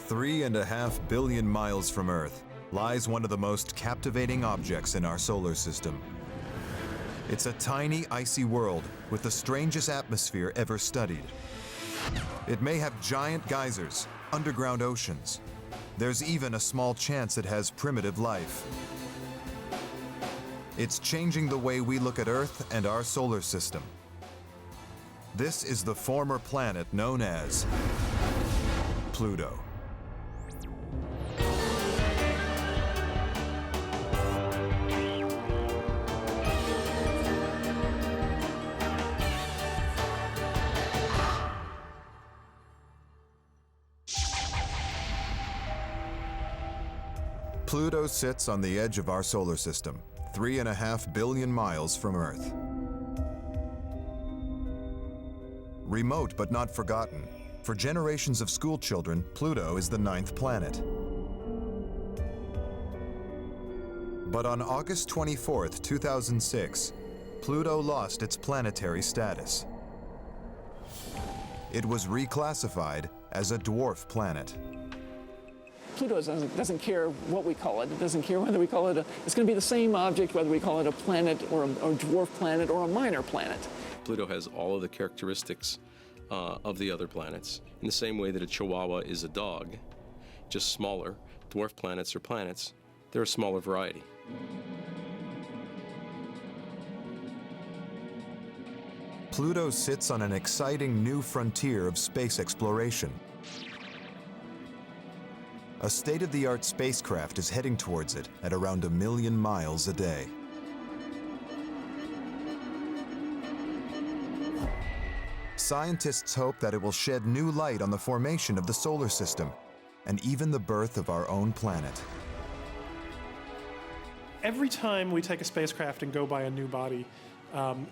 3.5 billion miles from Earth lies one of the most captivating objects in our solar system. It's a tiny, icy world with the strangest atmosphere ever studied. It may have giant geysers, underground oceans. There's even a small chance it has primitive life. It's changing the way we look at Earth and our solar system. This is the former planet known as Pluto. Pluto sits on the edge of our solar system, 3.5 billion miles from Earth. Remote but not forgotten, for generations of school children, Pluto is the 9th planet. But on August 24th, 2006, Pluto lost its planetary status. It was reclassified as a dwarf planet. Pluto doesn't care what we call it. It doesn't care whether we call it it's going to be the same object whether we call it a planet or a dwarf planet or a minor planet. Pluto has all of the characteristics of the other planets. In the same way that a chihuahua is a dog, just smaller. Dwarf planets are planets. They're a smaller variety. Pluto sits on an exciting new frontier of space exploration. A state-of-the-art spacecraft is heading towards it at around 1 million miles a day. Scientists hope that it will shed new light on the formation of the solar system and even the birth of our own planet. Every time we take a spacecraft and go by a new body,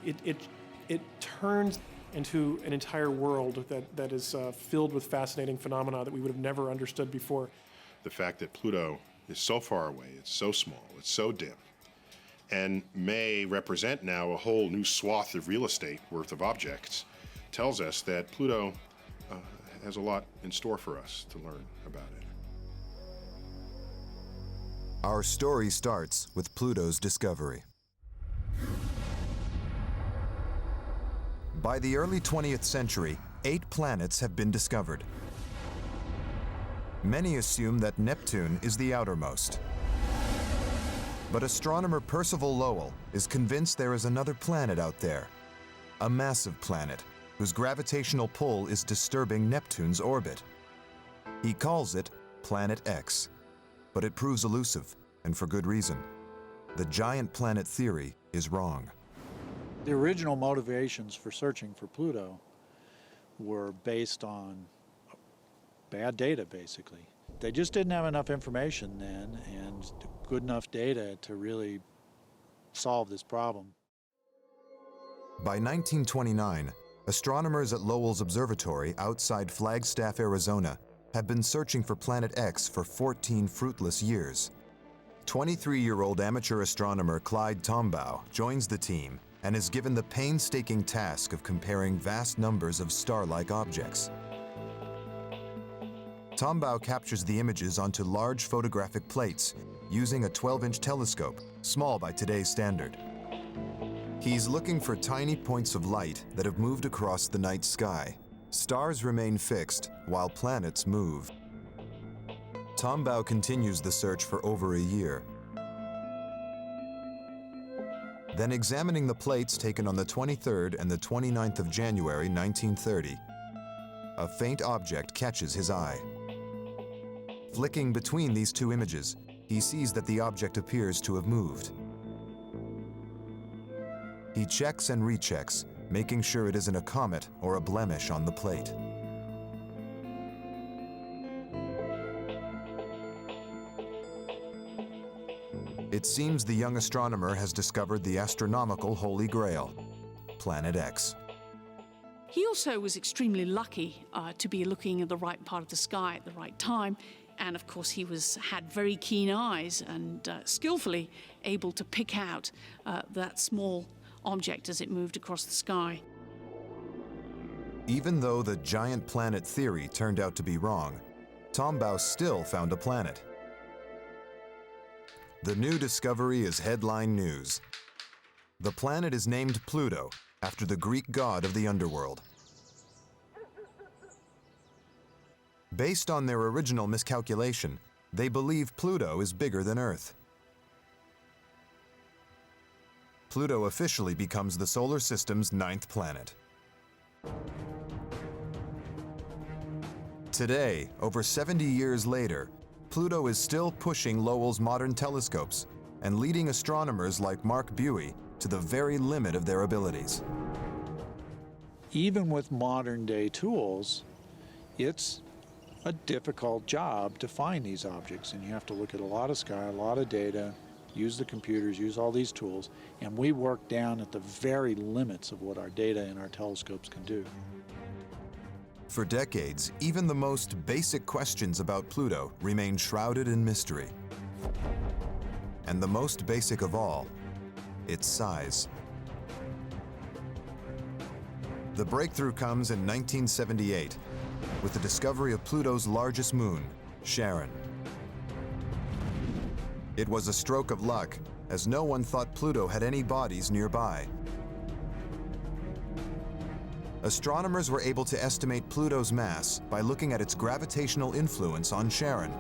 it turns into an entire world that is filled with fascinating phenomena that we would have never understood before. The fact that Pluto is so far away, it's so small, it's so dim, and may represent now a whole new swath of real estate worth of objects, tells us that Pluto has a lot in store for us to learn about it. Our story starts with Pluto's discovery. By the early 20th century, 8 planets have been discovered. Many assume that Neptune is the outermost. But astronomer Percival Lowell is convinced there is another planet out there, a massive planet whose gravitational pull is disturbing Neptune's orbit. He calls it Planet X, but it proves elusive, and for good reason. The giant planet theory is wrong. The original motivations for searching for Pluto were based on bad data, basically. They just didn't have enough information then and good enough data to really solve this problem. By 1929, astronomers at Lowell's Observatory outside Flagstaff, Arizona, have been searching for Planet X for 14 fruitless years. 23-year-old amateur astronomer Clyde Tombaugh joins the team and is given the painstaking task of comparing vast numbers of star-like objects. Tombaugh captures the images onto large photographic plates using a 12-inch telescope, small by today's standard. He's looking for tiny points of light that have moved across the night sky. Stars remain fixed while planets move. Tombaugh continues the search for over a year. Then, examining the plates taken on the 23rd and the 29th of January 1930, a faint object catches his eye. Flicking between these two images, he sees that the object appears to have moved. He checks and rechecks, making sure it isn't a comet or a blemish on the plate. It seems the young astronomer has discovered the astronomical Holy Grail, Planet X. He also was extremely lucky to be looking at the right part of the sky at the right time. And of course, he had very keen eyes and skillfully able to pick out that small object as it moved across the sky. Even though the giant planet theory turned out to be wrong, Tombaugh still found a planet. The new discovery is headline news. The planet is named Pluto, after the Greek god of the underworld. Based on their original miscalculation, they believe Pluto is bigger than Earth. Pluto officially becomes the solar system's 9th planet. Today, over 70 years later, Pluto is still pushing Lowell's modern telescopes and leading astronomers like Mark Buie to the very limit of their abilities. Even with modern day tools, it's a difficult job to find these objects, and you have to look at a lot of sky, a lot of data, use the computers, use all these tools, and we work down at the very limits of what our data and our telescopes can do. For decades, even the most basic questions about Pluto remain shrouded in mystery. And the most basic of all, its size. The breakthrough comes in 1978 with the discovery of Pluto's largest moon, Charon. It was a stroke of luck, as no one thought Pluto had any bodies nearby. Astronomers were able to estimate Pluto's mass by looking at its gravitational influence on Charon.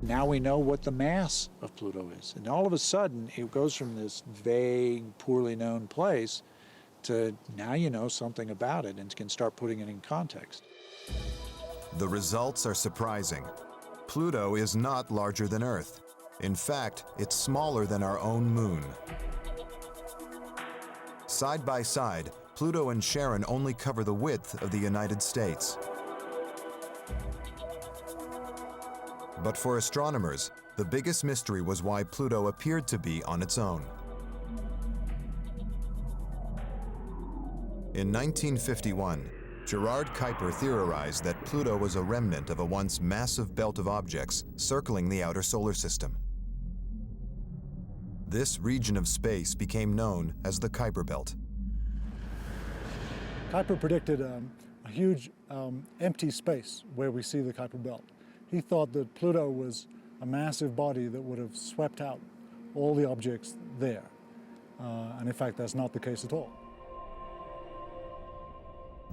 Now we know what the mass of Pluto is. And all of a sudden, it goes from this vague, poorly known place to now you know something about it and can start putting it in context. The results are surprising. Pluto is not larger than Earth. In fact, it's smaller than our own moon. Side by side, Pluto and Charon only cover the width of the United States. But for astronomers, the biggest mystery was why Pluto appeared to be on its own. In 1951, Gerard Kuiper theorized that Pluto was a remnant of a once massive belt of objects circling the outer solar system. This region of space became known as the Kuiper Belt. Kuiper predicted a huge empty space where we see the Kuiper Belt. He thought that Pluto was a massive body that would have swept out all the objects there. And in fact, that's not the case at all.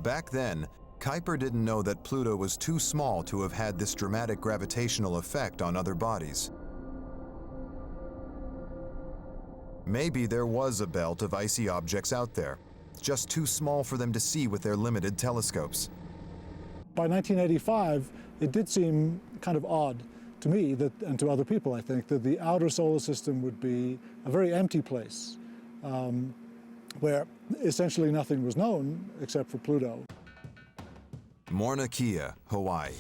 Back then, Kuiper didn't know that Pluto was too small to have had this dramatic gravitational effect on other bodies. Maybe there was a belt of icy objects out there, just too small for them to see with their limited telescopes. By 1985, it did seem kind of odd to me, and to other people, I think, that the outer solar system would be a very empty place, where essentially nothing was known except for Pluto. Mauna Kea, Hawaii.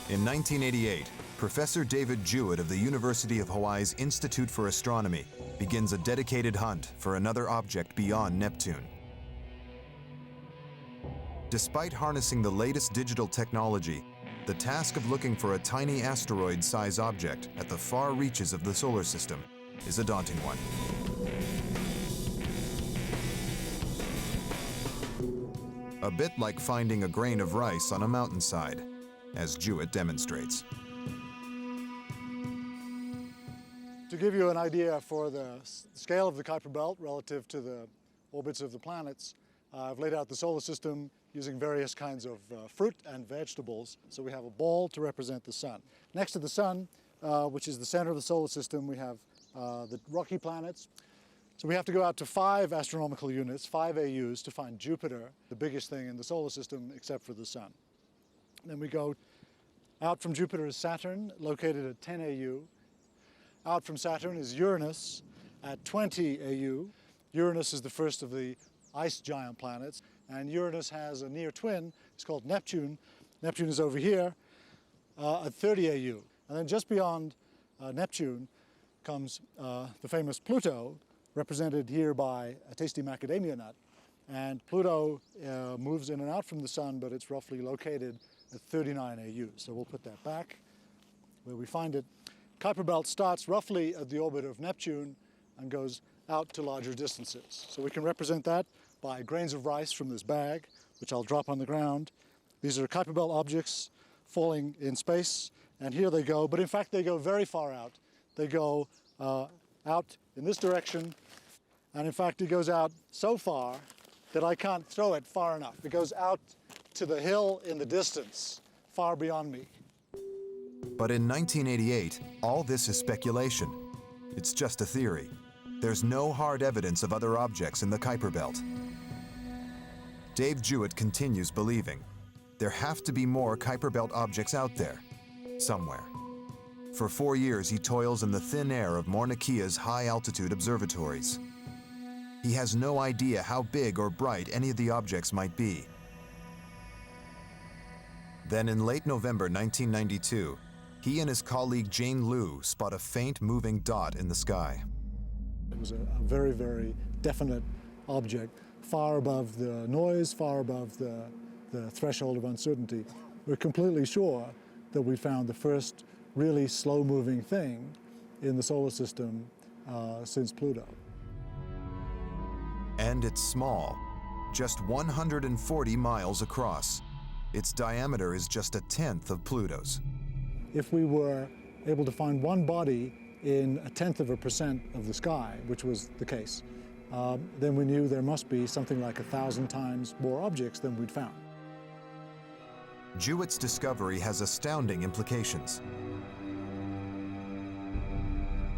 In 1988, Professor David Jewett of the University of Hawaii's Institute for Astronomy begins a dedicated hunt for another object beyond Neptune. Despite harnessing the latest digital technology, the task of looking for a tiny asteroid-sized object at the far reaches of the solar system is a daunting one. A bit like finding a grain of rice on a mountainside, as Jewett demonstrates. To give you an idea for the scale of the Kuiper Belt relative to the orbits of the planets, I've laid out the solar system using various kinds of fruit and vegetables. So we have a ball to represent the sun. Next to the sun, which is the center of the solar system, we have the rocky planets. So we have to go out to 5 astronomical units, 5 AUs, to find Jupiter, the biggest thing in the solar system except for the sun. Then we go out from Jupiter is Saturn, located at 10 AU. Out from Saturn is Uranus at 20 AU. Uranus is the first of the ice giant planets, and Uranus has a near twin. It's called Neptune. Neptune is over here at 30 AU. And then just beyond Neptune comes the famous Pluto, represented here by a tasty macadamia nut. And Pluto moves in and out from the sun, but it's roughly located at 39 AU. So we'll put that back where we find it. Kuiper Belt starts roughly at the orbit of Neptune and goes out to larger distances. So we can represent that by grains of rice from this bag, which I'll drop on the ground, These are Kuiper Belt objects falling in space, and here they go, but in fact they go very far out. They go out in this direction, and in fact it goes out so far that I can't throw it far enough. It goes out to the hill in the distance, far beyond me. But in 1988, all this is speculation. It's just a theory. There's no hard evidence of other objects in the Kuiper Belt. Dave Jewett continues believing there have to be more Kuiper Belt objects out there, somewhere. For 4 years, he toils in the thin air of Mauna Kea's high-altitude observatories. He has no idea how big or bright any of the objects might be. Then in late November 1992, he and his colleague Jane Liu spot a faint moving dot in the sky. It was a very, very definite object, far above the noise, far above the threshold of uncertainty. We're completely sure that we found the first really slow-moving thing in the solar system since Pluto. And it's small, just 140 miles across. Its diameter is just a tenth of Pluto's. If we were able to find one body in 0.1% of the sky, which was the case, then we knew there must be something like 1,000 times more objects than we'd found. Jewett's discovery has astounding implications.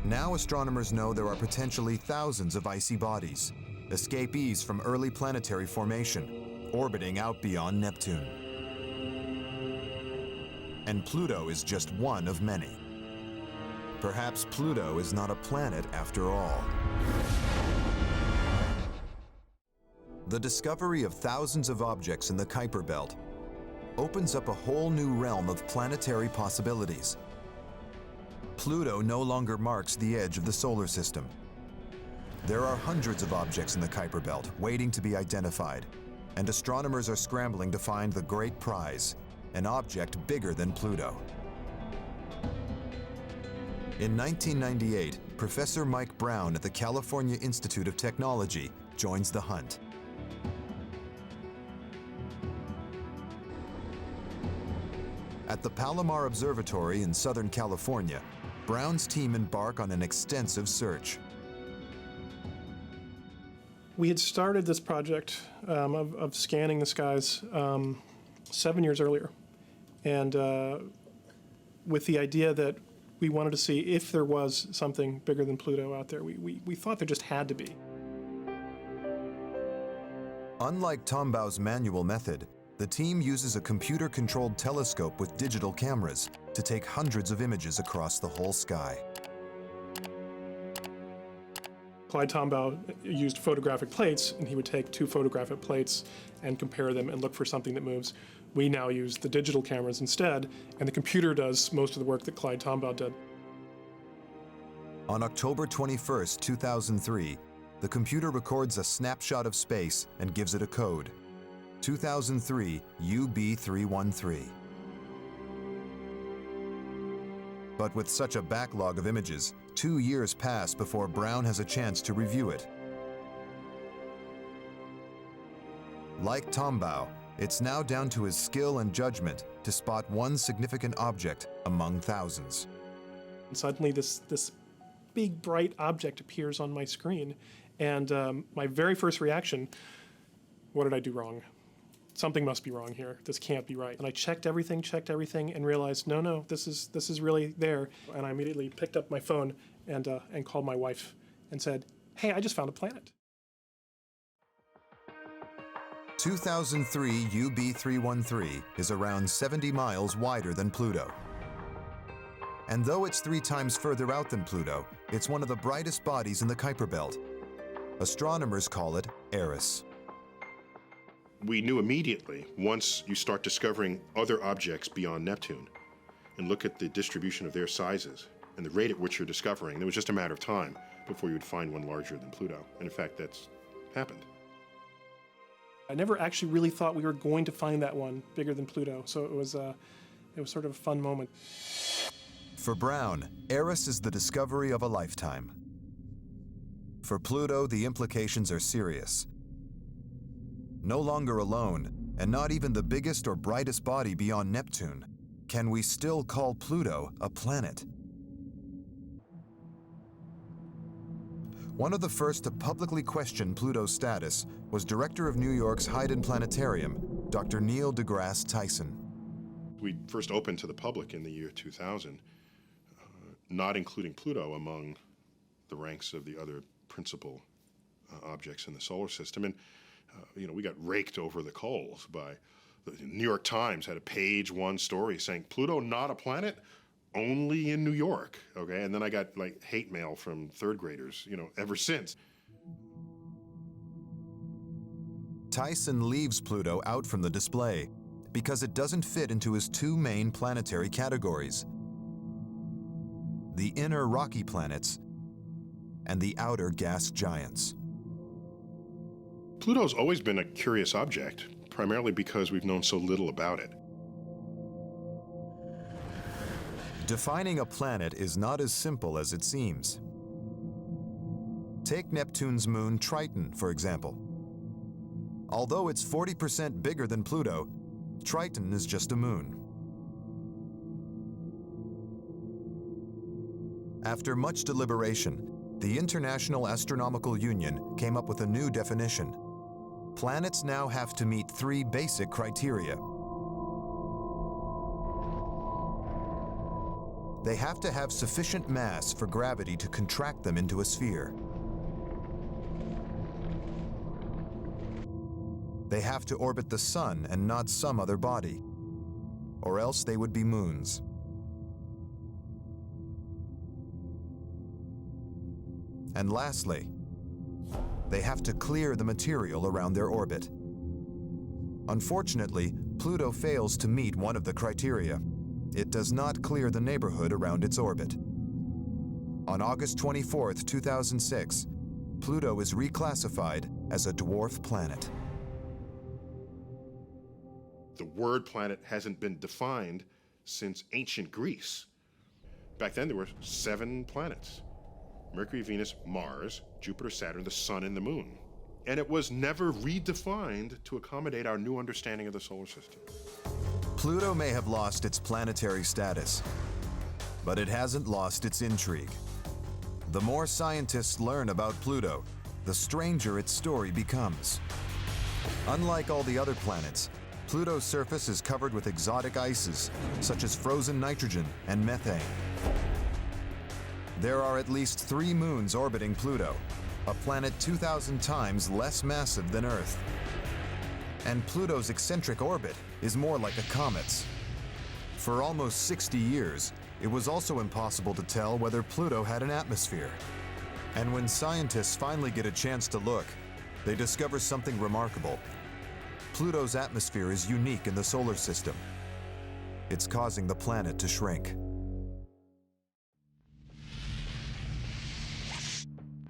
Now astronomers know there are potentially thousands of icy bodies, escapees from early planetary formation, orbiting out beyond Neptune. And Pluto is just one of many. Perhaps Pluto is not a planet after all. The discovery of thousands of objects in the Kuiper Belt opens up a whole new realm of planetary possibilities. Pluto no longer marks the edge of the solar system. There are hundreds of objects in the Kuiper Belt waiting to be identified, and astronomers are scrambling to find the great prize, an object bigger than Pluto. In 1998, Professor Mike Brown at the California Institute of Technology joins the hunt. At the Palomar Observatory in Southern California, Brown's team embark on an extensive search. We had started this project of scanning the skies 7 years earlier, and with the idea that we wanted to see if there was something bigger than Pluto out there. We thought there just had to be. Unlike Tombaugh's manual method, the team uses a computer-controlled telescope with digital cameras to take hundreds of images across the whole sky. Clyde Tombaugh used photographic plates, and he would take 2 photographic plates and compare them and look for something that moves. We now use the digital cameras instead, and the computer does most of the work that Clyde Tombaugh did. On October 21, 2003, the computer records a snapshot of space and gives it a code, 2003 UB313. But with such a backlog of images, 2 years pass before Brown has a chance to review it. Like Tombaugh, it's now down to his skill and judgment to spot one significant object among thousands. And suddenly this big bright object appears on my screen, and my very first reaction, what did I do wrong? Something must be wrong here. This can't be right. And I checked everything, and realized, no, this is really there. And I immediately picked up my phone and called my wife and said, hey, I just found a planet. 2003 UB313 is around 70 miles wider than Pluto. And though it's 3 times further out than Pluto, it's one of the brightest bodies in the Kuiper Belt. Astronomers call it Eris. We knew immediately, once you start discovering other objects beyond Neptune and look at the distribution of their sizes and the rate at which you're discovering, it was just a matter of time before you would find one larger than Pluto. And in fact, that's happened. I never actually really thought we were going to find that one bigger than Pluto, so it was sort of a fun moment. For Brown, Eris is the discovery of a lifetime. For Pluto, the implications are serious. No longer alone, and not even the biggest or brightest body beyond Neptune, can we still call Pluto a planet? One of the first to publicly question Pluto's status was director of New York's Hayden Planetarium, Dr. Neil deGrasse Tyson. We first opened to the public in the year 2000, not including Pluto among the ranks of the other principal objects in the solar system. And we got raked over the coals by the New York Times had a page one story saying Pluto not a planet, only in New York. Okay, and then I got like hate mail from third graders, ever since. Tyson leaves Pluto out from the display because it doesn't fit into his two main planetary categories: the inner rocky planets and the outer gas giants. Pluto's always been a curious object, primarily because we've known so little about it. Defining a planet is not as simple as it seems. Take Neptune's moon Triton, for example. Although it's 40% bigger than Pluto, Triton is just a moon. After much deliberation, the International Astronomical Union came up with a new definition. Planets now have to meet three basic criteria. They have to have sufficient mass for gravity to contract them into a sphere. They have to orbit the sun and not some other body, or else they would be moons. And lastly, they have to clear the material around their orbit. Unfortunately, Pluto fails to meet one of the criteria. It does not clear the neighborhood around its orbit. On August 24, 2006, Pluto is reclassified as a dwarf planet. The word planet hasn't been defined since ancient Greece. Back then there were 7 planets: Mercury, Venus, Mars, Jupiter, Saturn, the Sun, and the Moon. And it was never redefined to accommodate our new understanding of the solar system. Pluto may have lost its planetary status, but it hasn't lost its intrigue. The more scientists learn about Pluto, the stranger its story becomes. Unlike all the other planets, Pluto's surface is covered with exotic ices, such as frozen nitrogen and methane. There are at least 3 moons orbiting Pluto, a planet 2,000 times less massive than Earth. And Pluto's eccentric orbit is more like a comet's. For almost 60 years, it was also impossible to tell whether Pluto had an atmosphere. And when scientists finally get a chance to look, they discover something remarkable. Pluto's atmosphere is unique in the solar system. It's causing the planet to shrink.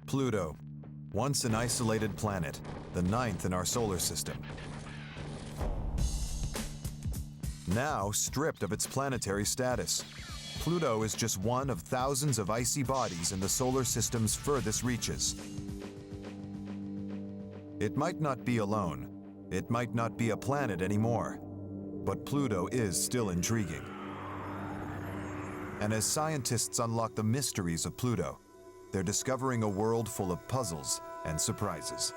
Pluto, once an isolated planet, the 9th in our solar system. Now stripped of its planetary status, Pluto is just one of thousands of icy bodies in the solar system's furthest reaches. It might not be alone, it might not be a planet anymore, but Pluto is still intriguing. And as scientists unlock the mysteries of Pluto, they're discovering a world full of puzzles and surprises.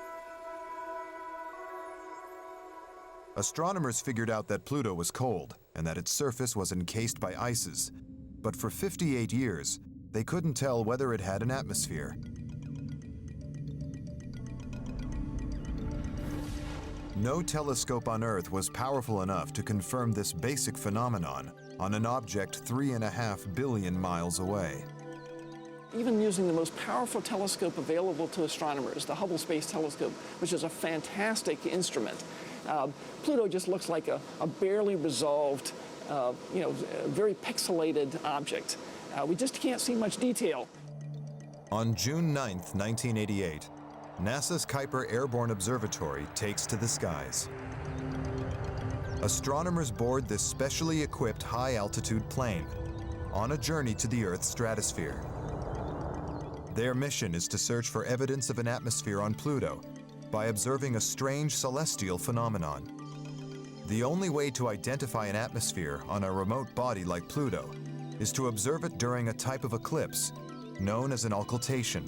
Astronomers figured out that Pluto was cold and that its surface was encased by ices, but for 58 years, they couldn't tell whether it had an atmosphere. No telescope on Earth was powerful enough to confirm this basic phenomenon on an object 3.5 billion miles away. Even using the most powerful telescope available to astronomers, the Hubble Space Telescope, which is a fantastic instrument, Pluto just looks like a barely resolved, very pixelated object. We just can't see much detail. On June 9, 1988, NASA's Kuiper Airborne Observatory takes to the skies. Astronomers board this specially equipped high-altitude plane on a journey to the Earth's stratosphere. Their mission is to search for evidence of an atmosphere on Pluto by observing a strange celestial phenomenon. The only way to identify an atmosphere on a remote body like Pluto is to observe it during a type of eclipse known as an occultation.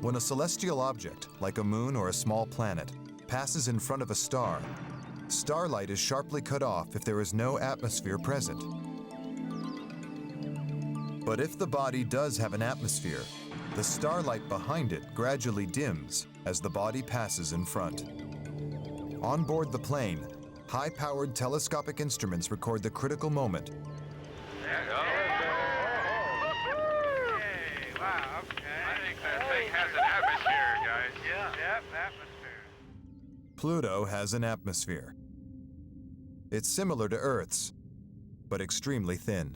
When a celestial object, like a moon or a small planet, passes in front of a star, starlight is sharply cut off if there is no atmosphere present. But if the body does have an atmosphere, the starlight behind it gradually dims as the body passes in front. On board the plane, high-powered telescopic instruments record the critical moment. There you go. Hey, wow, okay. I think that thing has an atmosphere, guys. Yeah. Yep, atmosphere. Pluto has an atmosphere. It's similar to Earth's, but extremely thin.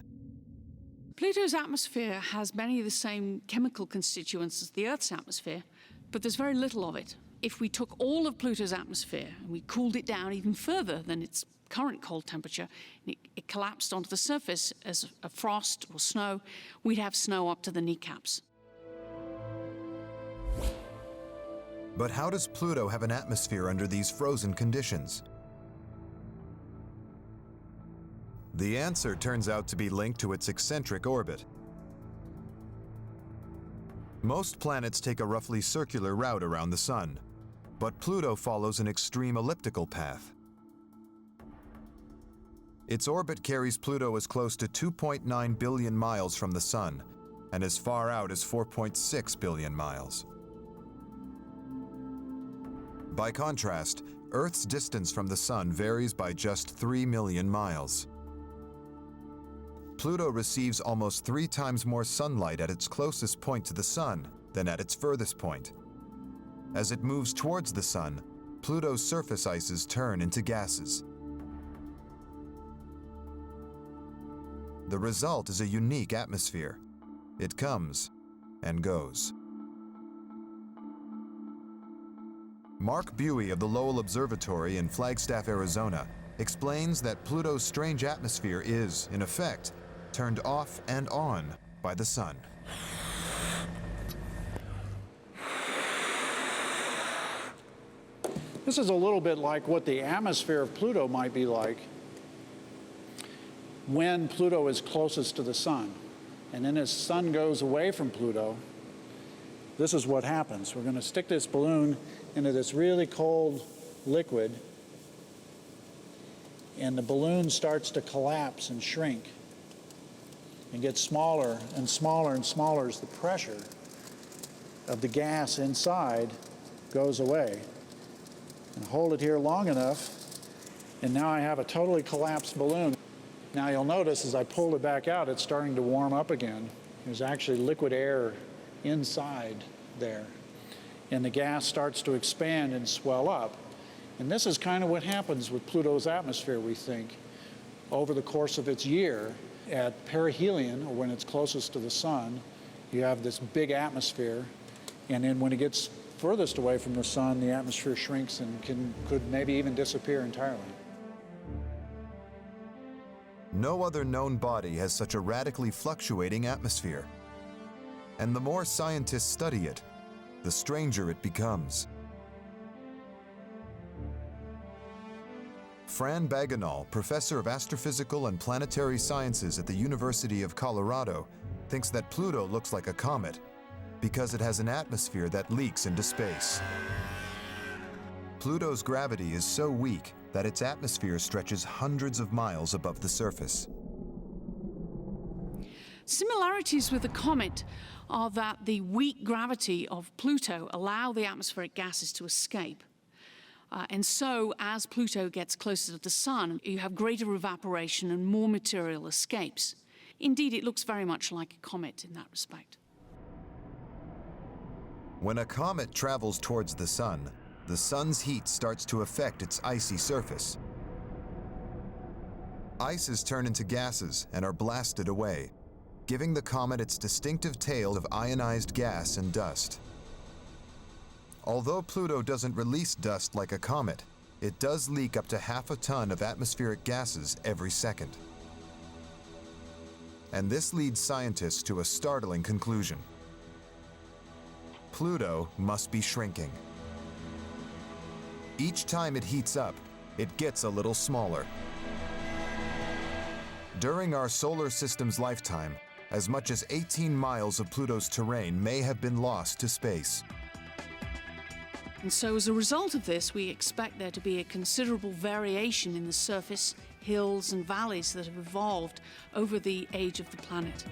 Pluto's atmosphere has many of the same chemical constituents as the Earth's atmosphere, but there's very little of it. If we took all of Pluto's atmosphere and we cooled it down even further than its current cold temperature, and it collapsed onto the surface as a frost or snow, we'd have snow up to the kneecaps. But how does Pluto have an atmosphere under these frozen conditions? The answer turns out to be linked to its eccentric orbit. Most planets take a roughly circular route around the Sun, but Pluto follows an extreme elliptical path. Its orbit carries Pluto as close to 2.9 billion miles from the Sun and as far out as 4.6 billion miles. By contrast, Earth's distance from the Sun varies by just 3 million miles. Pluto receives almost 3 times more sunlight at its closest point to the Sun than at its furthest point. As it moves towards the Sun, Pluto's surface ices turn into gases. The result is a unique atmosphere. It comes and goes. Mark Buey of the Lowell Observatory in Flagstaff, Arizona, explains that Pluto's strange atmosphere is, in effect, turned off and on by the Sun. This is a little bit like what the atmosphere of Pluto might be like when Pluto is closest to the Sun. And then as the Sun goes away from Pluto, this is what happens. We're going to stick this balloon into this really cold liquid, and the balloon starts to collapse and shrink and get smaller and smaller and smaller as the pressure of the gas inside goes away. And hold it here long enough, and now I have a totally collapsed balloon. Now you'll notice as I pull it back out, it's starting to warm up again. There's actually liquid air inside there. And the gas starts to expand and swell up. And this is kind of what happens with Pluto's atmosphere, we think, over the course of its year. At perihelion, or when it's closest to the Sun, you have this big atmosphere, and then when it gets furthest away from the Sun, the atmosphere shrinks and could maybe even disappear entirely. No other known body has such a radically fluctuating atmosphere. And the more scientists study it, the stranger it becomes. Fran Bagenal, professor of astrophysical and planetary sciences at the University of Colorado, thinks that Pluto looks like a comet because it has an atmosphere that leaks into space. Pluto's gravity is so weak that its atmosphere stretches hundreds of miles above the surface. Similarities with the comet are that the weak gravity of Pluto allow the atmospheric gases to escape. And so, as Pluto gets closer to the Sun, you have greater evaporation and more material escapes. Indeed, it looks very much like a comet in that respect. When a comet travels towards the Sun's heat starts to affect its icy surface. Ices turn into gases and are blasted away, giving the comet its distinctive tail of ionized gas and dust. Although Pluto doesn't release dust like a comet, it does leak up to half a ton of atmospheric gases every second. And this leads scientists to a startling conclusion. Pluto must be shrinking. Each time it heats up, it gets a little smaller. During our solar system's lifetime, as much as 18 miles of Pluto's terrain may have been lost to space. And so as a result of this, we expect there to be a considerable variation in the surface, hills and valleys that have evolved over the age of the planet.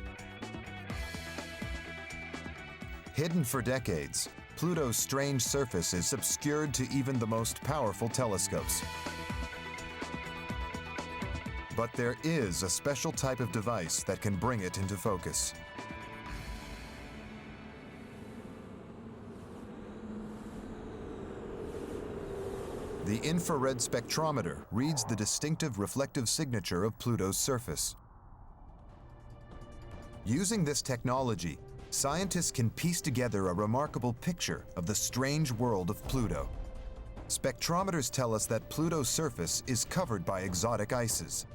Hidden for decades, Pluto's strange surface is obscured to even the most powerful telescopes. But there is a special type of device that can bring it into focus. The infrared spectrometer reads the distinctive reflective signature of Pluto's surface. Using this technology, scientists can piece together a remarkable picture of the strange world of Pluto. Spectrometers tell us that Pluto's surface is covered by exotic ices.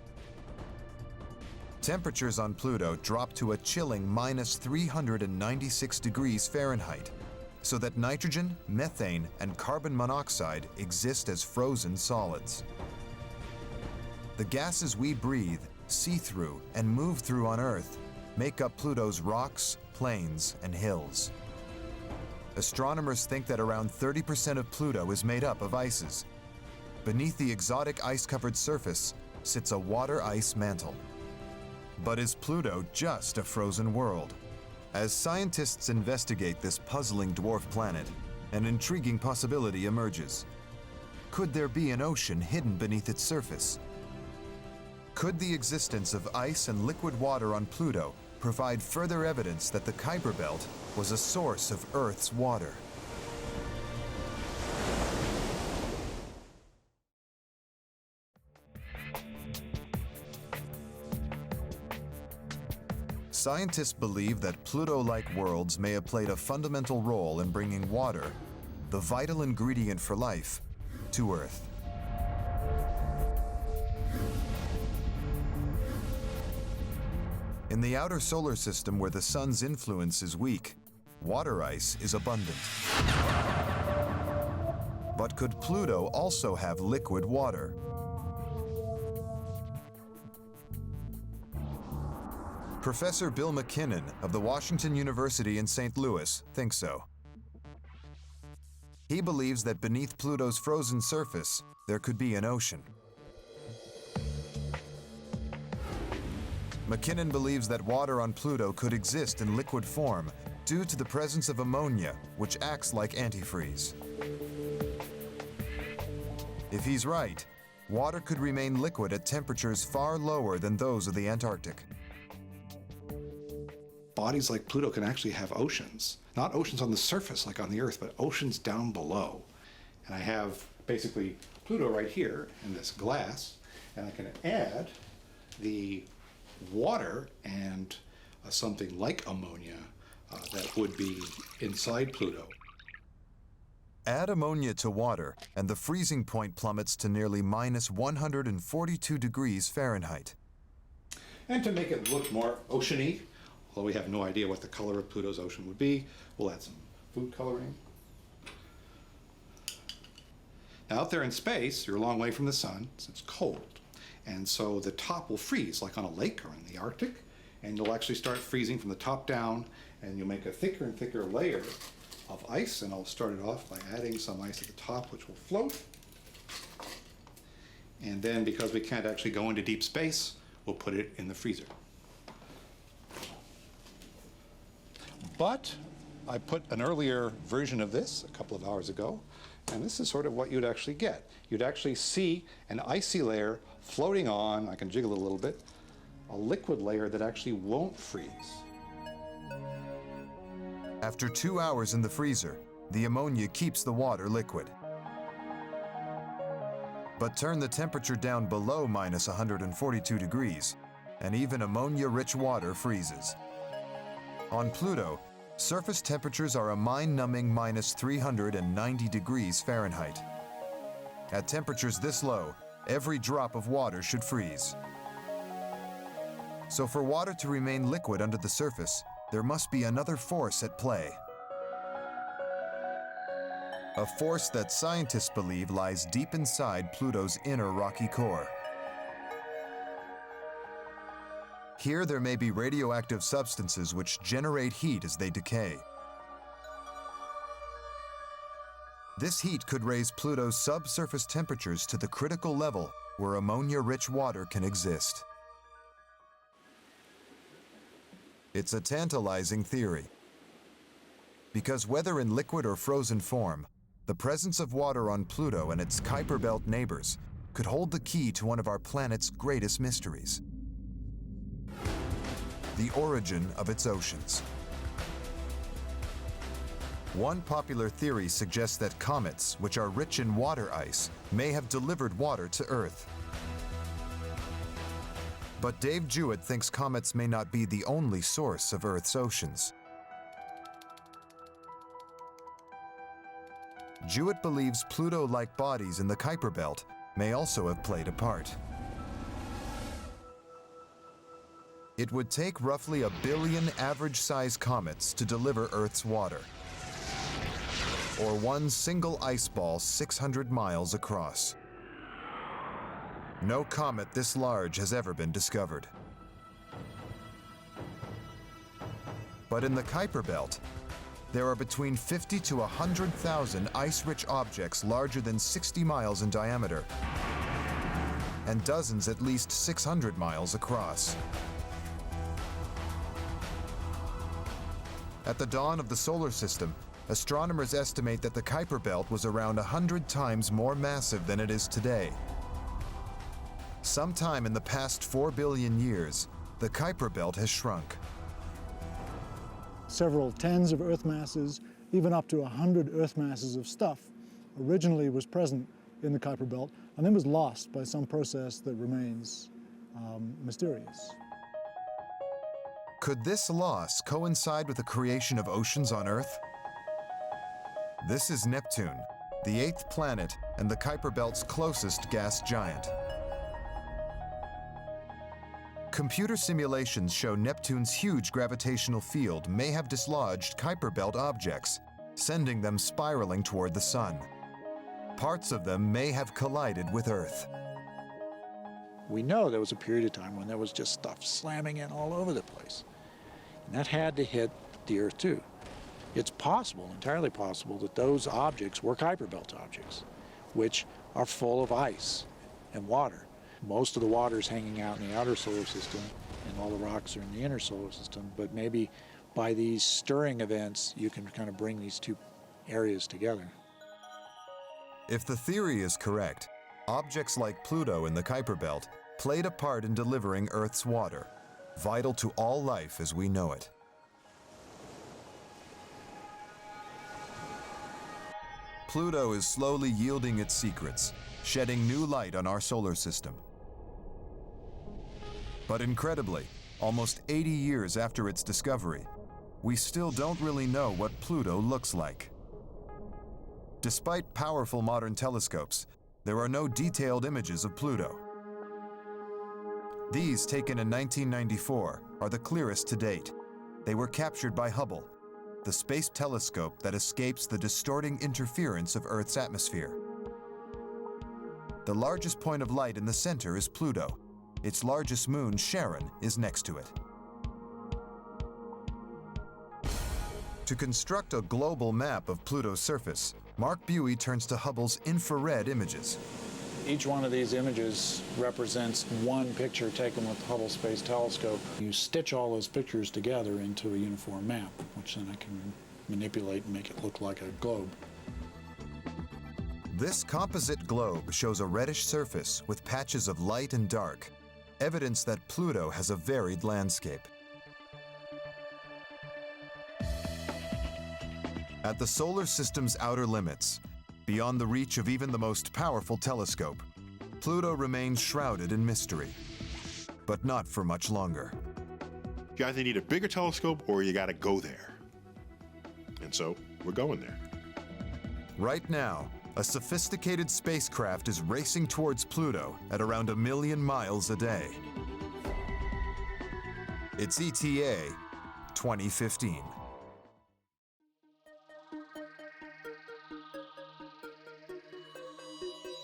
Temperatures on Pluto drop to a chilling -396 degrees Fahrenheit, so that nitrogen, methane, and carbon monoxide exist as frozen solids. The gases we breathe, see through, and move through on Earth make up Pluto's rocks, plains, and hills. Astronomers think that around 30% of Pluto is made up of ices. Beneath the exotic ice-covered surface sits a water-ice mantle. But is Pluto just a frozen world? As scientists investigate this puzzling dwarf planet, an intriguing possibility emerges. Could there be an ocean hidden beneath its surface? Could the existence of ice and liquid water on Pluto provide further evidence that the Kuiper Belt was a source of Earth's water? Scientists believe that Pluto-like worlds may have played a fundamental role in bringing water, the vital ingredient for life, to Earth. In the outer solar system where the sun's influence is weak, water ice is abundant. But could Pluto also have liquid water? Professor Bill McKinnon of the Washington University in St. Louis thinks so. He believes that beneath Pluto's frozen surface, there could be an ocean. McKinnon believes that water on Pluto could exist in liquid form due to the presence of ammonia, which acts like antifreeze. If he's right, water could remain liquid at temperatures far lower than those of the Antarctic. Bodies like Pluto can actually have oceans. Not oceans on the surface like on the Earth, but oceans down below. And I have basically Pluto right here in this glass, and I can add the water and something like ammonia that would be inside Pluto. Add ammonia to water, and the freezing point plummets to nearly -142 degrees Fahrenheit. And to make it look more oceany, although we have no idea what the color of Pluto's ocean would be, we'll add some food coloring. Now out there in space, you're a long way from the sun, so it's cold. And so the top will freeze, like on a lake or in the Arctic, and you'll actually start freezing from the top down, and you'll make a thicker and thicker layer of ice, and I'll start it off by adding some ice at the top, which will float. And then, because we can't actually go into deep space, we'll put it in the freezer. But I put an earlier version of this a couple of hours ago, and this is sort of what you'd actually get. You'd actually see an icy layer floating on, I can jiggle it a little bit, a liquid layer that actually won't freeze. After 2 hours in the freezer, the ammonia keeps the water liquid. But turn the temperature down below -142 degrees, and even ammonia-rich water freezes. On Pluto, surface temperatures are a mind-numbing -390 degrees Fahrenheit. At temperatures this low, every drop of water should freeze. So for water to remain liquid under the surface, there must be another force at play. a force that scientists believe lies deep inside Pluto's inner rocky core. Here there may be radioactive substances which generate heat as they decay. This heat could raise Pluto's subsurface temperatures to the critical level where ammonia-rich water can exist. It's a tantalizing theory, because whether in liquid or frozen form, the presence of water on Pluto and its Kuiper Belt neighbors could hold the key to one of our planet's greatest mysteries: the origin of its oceans. One popular theory suggests that comets, which are rich in water ice, may have delivered water to Earth. But Dave Jewett thinks comets may not be the only source of Earth's oceans. Jewett believes Pluto-like bodies in the Kuiper Belt may also have played a part. It would take roughly 1 billion average-sized comets to deliver Earth's water, or one single ice ball 600 miles across. No comet this large has ever been discovered. But in the Kuiper Belt, there are between 50 to 100,000 ice-rich objects larger than 60 miles in diameter, and dozens at least 600 miles across. At the dawn of the solar system, astronomers estimate that the Kuiper Belt was around 100 times more massive than it is today. Sometime in the past 4 billion years, the Kuiper Belt has shrunk. Several tens of Earth masses, even up to 100 Earth masses of stuff, originally was present in the Kuiper Belt and then was lost by some process that remains mysterious. Could this loss coincide with the creation of oceans on Earth? This is Neptune, the 8th planet and the Kuiper Belt's closest gas giant. Computer simulations show Neptune's huge gravitational field may have dislodged Kuiper Belt objects, sending them spiraling toward the Sun. Parts of them may have collided with Earth. We know there was a period of time when there was just stuff slamming in all over the place. And that had to hit the Earth too. It's possible, entirely possible, that those objects were Kuiper Belt objects, which are full of ice and water. Most of the water is hanging out in the outer solar system, and all the rocks are in the inner solar system, but maybe by these stirring events, you can kind of bring these two areas together. If the theory is correct, objects like Pluto in the Kuiper Belt played a part in delivering Earth's water, vital to all life as we know it. Pluto is slowly yielding its secrets, shedding new light on our solar system. But incredibly, almost 80 years after its discovery, we still don't really know what Pluto looks like. Despite powerful modern telescopes, there are no detailed images of Pluto. These, taken in 1994, are the clearest to date. They were captured by Hubble, the space telescope that escapes the distorting interference of Earth's atmosphere. The largest point of light in the center is Pluto. Its largest moon, Charon, is next to it. To construct a global map of Pluto's surface, Mark Buey turns to Hubble's infrared images. Each one of these images represents one picture taken with the Hubble Space Telescope. You stitch all those pictures together into a uniform map, which then I can manipulate and make it look like a globe. This composite globe shows a reddish surface with patches of light and dark, evidence that Pluto has a varied landscape. At the solar system's outer limits, beyond the reach of even the most powerful telescope, Pluto remains shrouded in mystery, but not for much longer. You either need a bigger telescope or you gotta go there. And so, we're going there. Right now, a sophisticated spacecraft is racing towards Pluto at around 1 million miles a day. It's ETA 2015.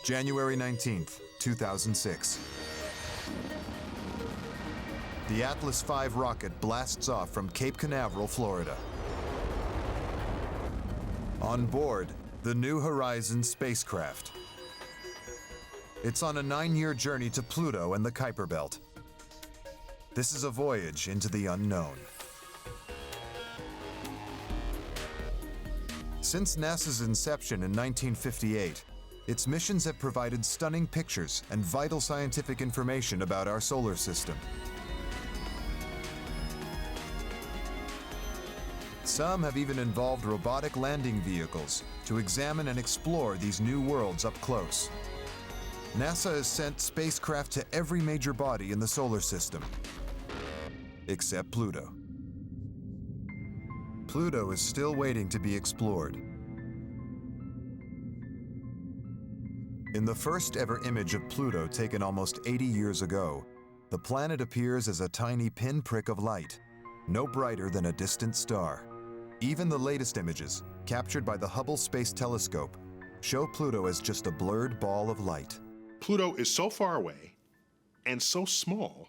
January 19th, 2006. The Atlas V rocket blasts off from Cape Canaveral, Florida. On board, the New Horizons spacecraft. It's on a 9-year journey to Pluto and the Kuiper Belt. This is a voyage into the unknown. Since NASA's inception in 1958, its missions have provided stunning pictures and vital scientific information about our solar system. Some have even involved robotic landing vehicles to examine and explore these new worlds up close. NASA has sent spacecraft to every major body in the solar system, except Pluto. Pluto is still waiting to be explored. In the first ever image of Pluto taken almost 80 years ago, the planet appears as a tiny pinprick of light, no brighter than a distant star. Even the latest images, captured by the Hubble Space Telescope, show Pluto as just a blurred ball of light. Pluto is so far away and so small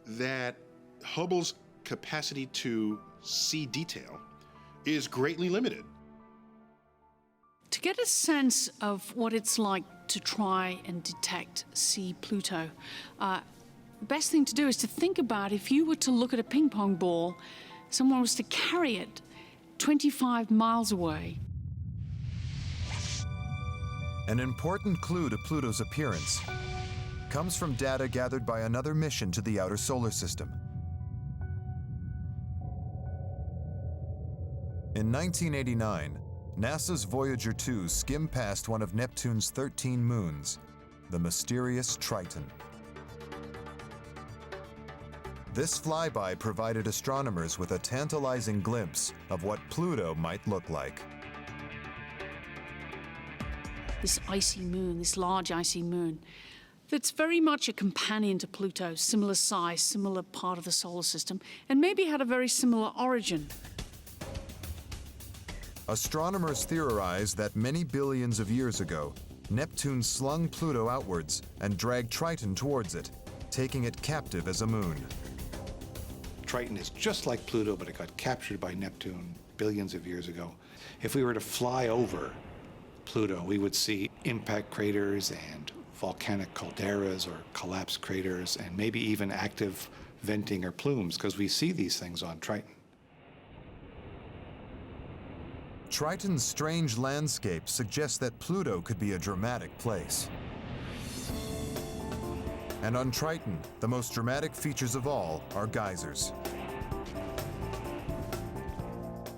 that Hubble's capacity to see detail is greatly limited. To get a sense of what it's like to try and see Pluto, the best thing to do is to think about if you were to look at a ping pong ball, someone was to carry it 25 miles away. An important clue to Pluto's appearance comes from data gathered by another mission to the outer solar system. In 1989, NASA's Voyager 2 skimmed past one of Neptune's 13 moons, the mysterious Triton. This flyby provided astronomers with a tantalizing glimpse of what Pluto might look like. This icy moon, this large icy moon, that's very much a companion to Pluto, similar size, similar part of the solar system, and maybe had a very similar origin. Astronomers theorize that many billions of years ago, Neptune slung Pluto outwards and dragged Triton towards it, taking it captive as a moon. Triton is just like Pluto, but it got captured by Neptune billions of years ago. If we were to fly over Pluto, we would see impact craters and volcanic calderas or collapsed craters and maybe even active venting or plumes, because we see these things on Triton. Triton's strange landscape suggests that Pluto could be a dramatic place. And on Triton, the most dramatic features of all are geysers.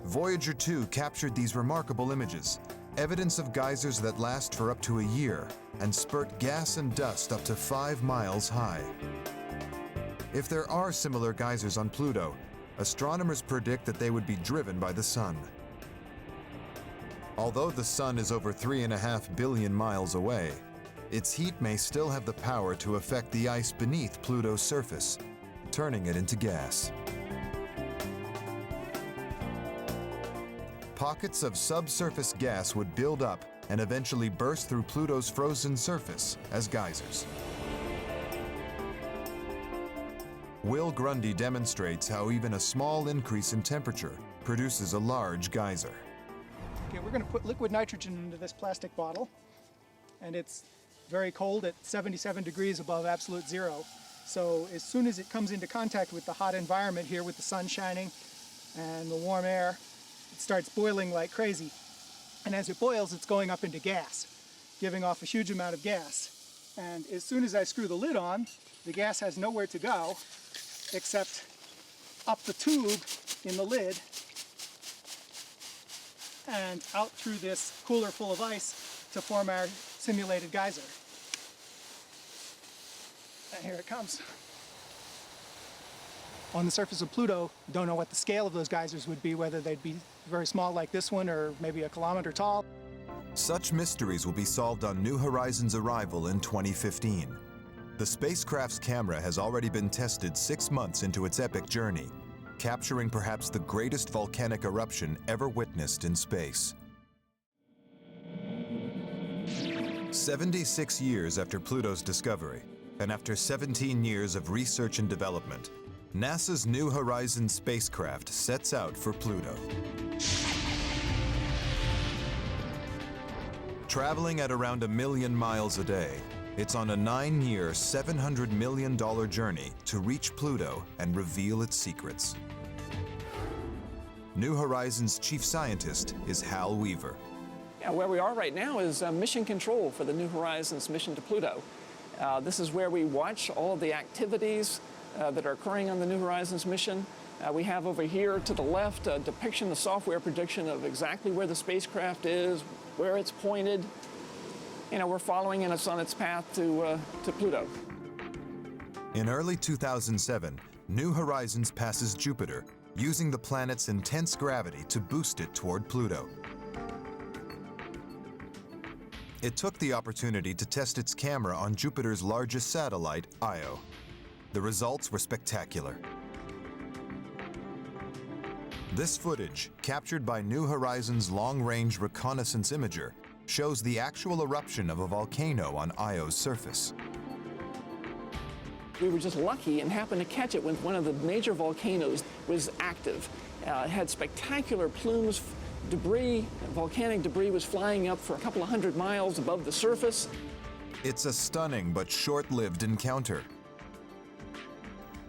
Voyager 2 captured these remarkable images, evidence of geysers that last for up to a year and spurt gas and dust up to 5 miles high. If there are similar geysers on Pluto, astronomers predict that they would be driven by the sun. Although the sun is over 3.5 billion miles away, its heat may still have the power to affect the ice beneath Pluto's surface, turning it into gas. Pockets of subsurface gas would build up and eventually burst through Pluto's frozen surface as geysers. Will Grundy demonstrates how even a small increase in temperature produces a large geyser. Okay, we're going to put liquid nitrogen into this plastic bottle, and it's very cold at 77 degrees above absolute zero. So as soon as it comes into contact with the hot environment here with the sun shining and the warm air, it starts boiling like crazy. And as it boils, it's going up into gas, giving off a huge amount of gas. And as soon as I screw the lid on, the gas has nowhere to go except up the tube in the lid and out through this cooler full of ice to form our simulated geyser. And here it comes. On the surface of Pluto, don't know what the scale of those geysers would be, whether they'd be very small like this one or maybe a kilometer tall. Such mysteries will be solved on New Horizons' arrival in 2015. The spacecraft's camera has already been tested 6 months into its epic journey, capturing perhaps the greatest volcanic eruption ever witnessed in space. 76 years after Pluto's discovery, and after 17 years of research and development, NASA's New Horizons spacecraft sets out for Pluto. Traveling at around 1 million miles a day, it's on a 9-year, $700 million journey to reach Pluto and reveal its secrets. New Horizons chief scientist is Hal Weaver. Yeah, where we are right now is mission control for the New Horizons mission to Pluto. This is where we watch all of the activities that are occurring on the New Horizons mission. We have over here to the left a depiction, a software prediction of exactly where the spacecraft is, where it's pointed. We're following it on its path to Pluto. In early 2007, New Horizons passes Jupiter, using the planet's intense gravity to boost it toward Pluto. It took the opportunity to test its camera on Jupiter's largest satellite, Io. The results were spectacular. This footage, captured by New Horizons' long-range reconnaissance imager, shows the actual eruption of a volcano on Io's surface. We were just lucky and happened to catch it when one of the major volcanoes was active. It had spectacular plumes, debris, volcanic debris was flying up for a couple of 100 miles above the surface. It's a stunning but short-lived encounter.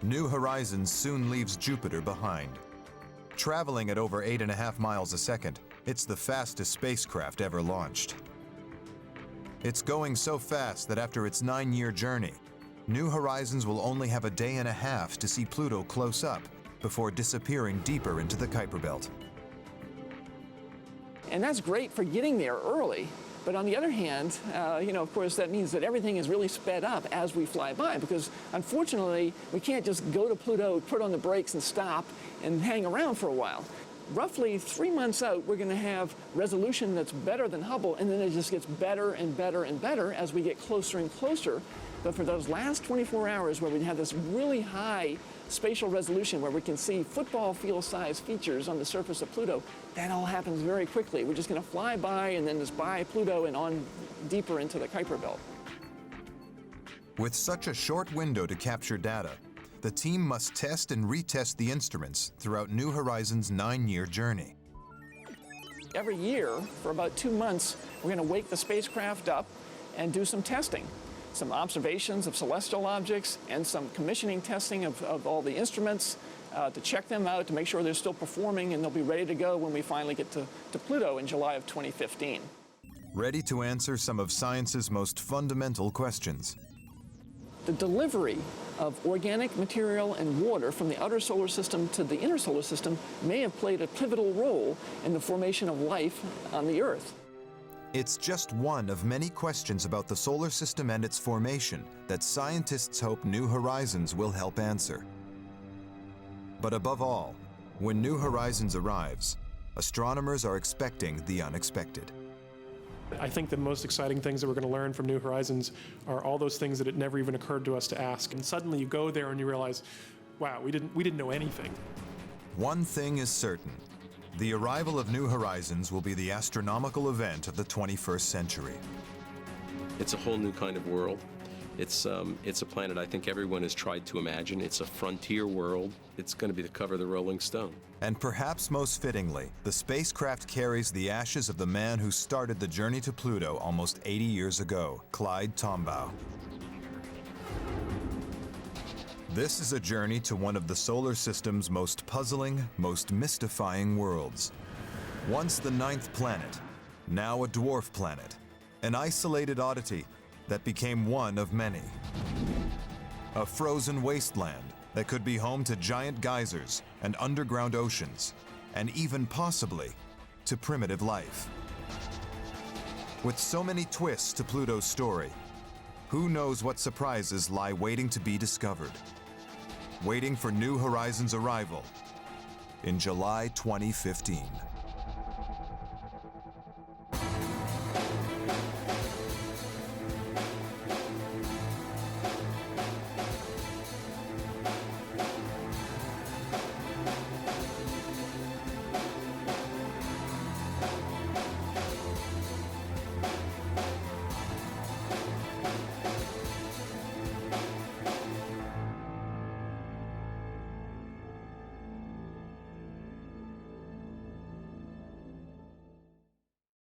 New Horizons soon leaves Jupiter behind. Traveling at over 8.5 miles a second, it's the fastest spacecraft ever launched. It's going so fast that after its 9-year journey, New Horizons will only have a day and a half to see Pluto close up before disappearing deeper into the Kuiper Belt. And that's great for getting there early. But on the other hand, of course, that means that everything is really sped up as we fly by, because unfortunately, we can't just go to Pluto, put on the brakes and stop and hang around for a while. Roughly 3 months out, we're going to have resolution that's better than Hubble, and then it just gets better and better and better as we get closer and closer. But for those last 24 hours where we have this really high spatial resolution where we can see football field-sized features on the surface of Pluto, that all happens very quickly. We're just going to fly by and then just by Pluto and on deeper into the Kuiper Belt. With such a short window to capture data, the team must test and retest the instruments throughout New Horizons' 9-year journey. Every year, for about 2 months, we're going to wake the spacecraft up and do some testing. Some observations of celestial objects and some commissioning testing of all the instruments to check them out, to make sure they're still performing and they'll be ready to go when we finally get to Pluto in July of 2015. Ready to answer some of science's most fundamental questions. The delivery of organic material and water from the outer solar system to the inner solar system may have played a pivotal role in the formation of life on the Earth. It's just one of many questions about the solar system and its formation that scientists hope New Horizons will help answer. But above all, when New Horizons arrives, astronomers are expecting the unexpected. I think the most exciting things that we're going to learn from New Horizons are all those things that it never even occurred to us to ask. And suddenly you go there and you realize, wow, we didn't know anything. One thing is certain. The arrival of New Horizons will be the astronomical event of the 21st century. It's a whole new kind of world. It's a planet I think everyone has tried to imagine. It's a frontier world. It's going to be the cover of the Rolling Stone. And perhaps most fittingly, the spacecraft carries the ashes of the man who started the journey to Pluto almost 80 years ago, Clyde Tombaugh. This is a journey to one of the solar system's most puzzling, most mystifying worlds. Once the 9th planet, now a dwarf planet, an isolated oddity that became one of many. A frozen wasteland that could be home to giant geysers and underground oceans, and even possibly to primitive life. With so many twists to Pluto's story, who knows what surprises lie waiting to be discovered? Waiting for New Horizons' arrival in July 2015.